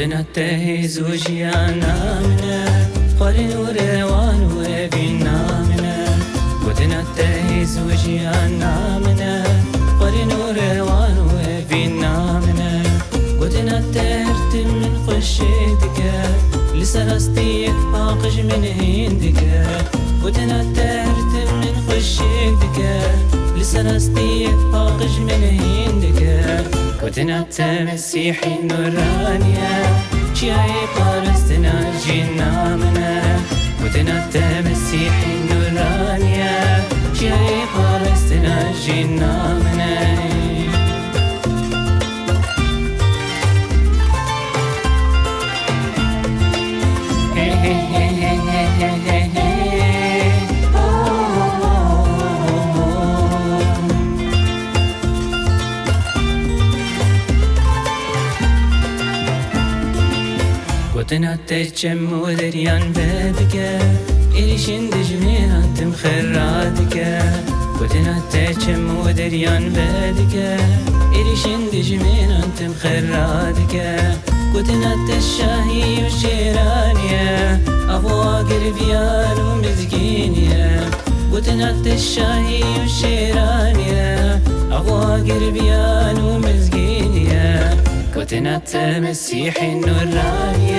قدنا تهز وجيانا منا قرن وروان وبينا منا قدنا تهز وجيانا منا قرن وروان وبينا منا قدنا تهرت من قشيتك لسرستيك باقج من هندك قدنا تهرت من قشيتك لسرستيك باقج من هندك قدنا تمسيحي نورانيا جاي قارستنا جينا منا قدنا تمسيحي نورانيا جاي قارستنا جينا منا قدنا تجم ودريان بدك إليشن دجمين أنتم خرادك قدنا تجم ودريان بدك إليشن دجمين أنتم خرادك قدنا تشاهي وشيرانيا أبوا قربيان ومزقينيا قدنا تشاهي وشيرانيا أبوا قربيان ومزقينيا قدنا تمسيحي النورانيا